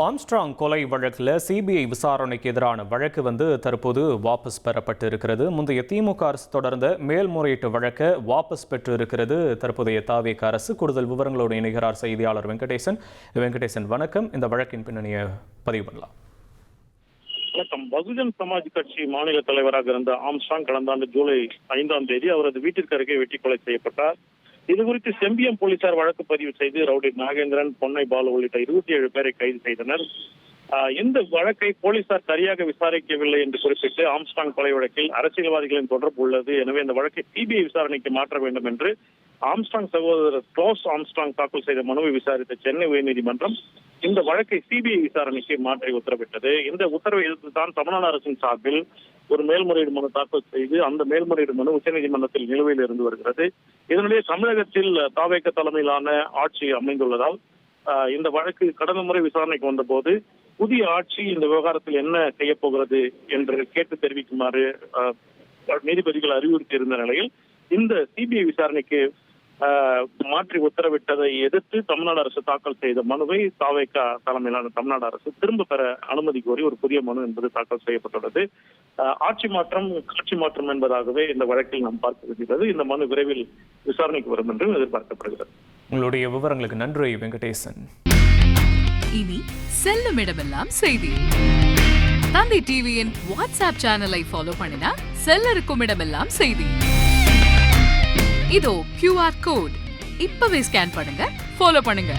Armstrong கொலை வழக்கில் CBI விசாரணைக்கு எதிரான வழக்கு தற்போது வாபஸ் பெறப்பட்டு இருக்கிறது. முந்தைய திமுக அரசு தொடர்ந்த மேல்முறையீட்டு வழக்கை வாபஸ் பெற்று இருக்கிறது தற்போதைய தாவேக அரசு. கூடுதல் விவரங்களோடு இணைகிறார் செய்தியாளர் வெங்கடேசன். வணக்கம். இந்த வழக்கின் பின்னணியை பதிவு பண்ணலாம். வணக்கம். பகுஜன் சமாஜ் கட்சி மாநில தலைவராக இருந்த ஆம்ஸ்ட்ராங் கடந்த ஆண்டு ஜூலை 5ஆம் தேதி அவரது வீட்டிற்கு அருகே வெட்டி கொலை செய்யப்பட்டார். இதுகுறித்து செம்பியம் போலீசார் வழக்கு பதிவு செய்து ரவுடி நாகேந்திரன், பொன்னை பாலு உள்ளிட்ட 27 பேரை கைது செய்தனர். இந்த வழக்கை போலீசார் சரியாக விசாரிக்கவில்லை என்று குறிப்பிட்டு ஆம்ஸ்ட்ராங் கொலை வழக்கில் அரசியல்வாதிகளின் தொடர்பு உள்ளது, எனவே இந்த வழக்கை சிபிஐ விசாரணைக்கு மாற்ற வேண்டும் என்று ஆம்ஸ்ட்ராங் சகோதரர் க்ளோஸ் ஆம்ஸ்ட்ராங் தாக்கல் செய்த மனுவை விசாரித்த சென்னை உயர்நீதிமன்றம் இந்த வழக்கை சிபிஐ விசாரணைக்கு மாற்றி உத்தரவிட்டது. இந்த உத்தரவை எதிர்த்து தான் தமிழ்நாடு அரசின் சார்பில் ஒரு மேல்முறையீடு மனு தாக்கல் செய்து அந்த மேல்முறையீடு மனு உச்சநீதிமன்றத்தில் நிலுவையில் இருந்து வருகிறது. இதனுடைய தமிழகத்தில் தாவேக தலைமையிலான ஆட்சி அமைந்துள்ளதால் இந்த வழக்கு கடந்த முறை விசாரணைக்கு வந்தபோது புதிய ஆட்சி இந்த விவகாரத்தில் என்ன செய்ய போகிறது என்று கேட்டு தெரிவிக்குமாறு நீதிபதிகள் அறிவுறுத்தி இருந்த நிலையில் இந்த சிபிஐ விசாரணைக்கு மாற்றி உத்தரவிட்டதை எதிர்த்து தமிழ்நாடு அரசு தாக்கல் செய்த மனுவை தாவேக தலைமையிலான தமிழ்நாடு அரசு திரும்ப பெற அனுமதி கோரி ஒரு புதிய மனு என்பது தாக்கல் செய்யப்பட்டுள்ளது. ஆட்சி மாற்றம் காட்சி மாற்றம் என்பதாகவே இந்த வழக்கில் நாம் பார்க்க வருகிறது. இந்த மனு விரைவில் விசாரணைக்கு வரும் என்று எதிர்பார்க்கப்படுகிறது. உங்களுடைய விவரங்களுக்கு நன்றி வெங்கடேசன். இனி செல்லும் இடமெல்லாம் செய்தி. தந்தை டிவியின் வாட்ஸ்அப் சேனலை ஃபாலோ பண்ணினா செல்ல இருக்கும் இடமெல்லாம் செய்தி. இதோ QR கோட் இப்பவே ஸ்கேன் பண்ணுங்க, ஃபாலோ பண்ணுங்க.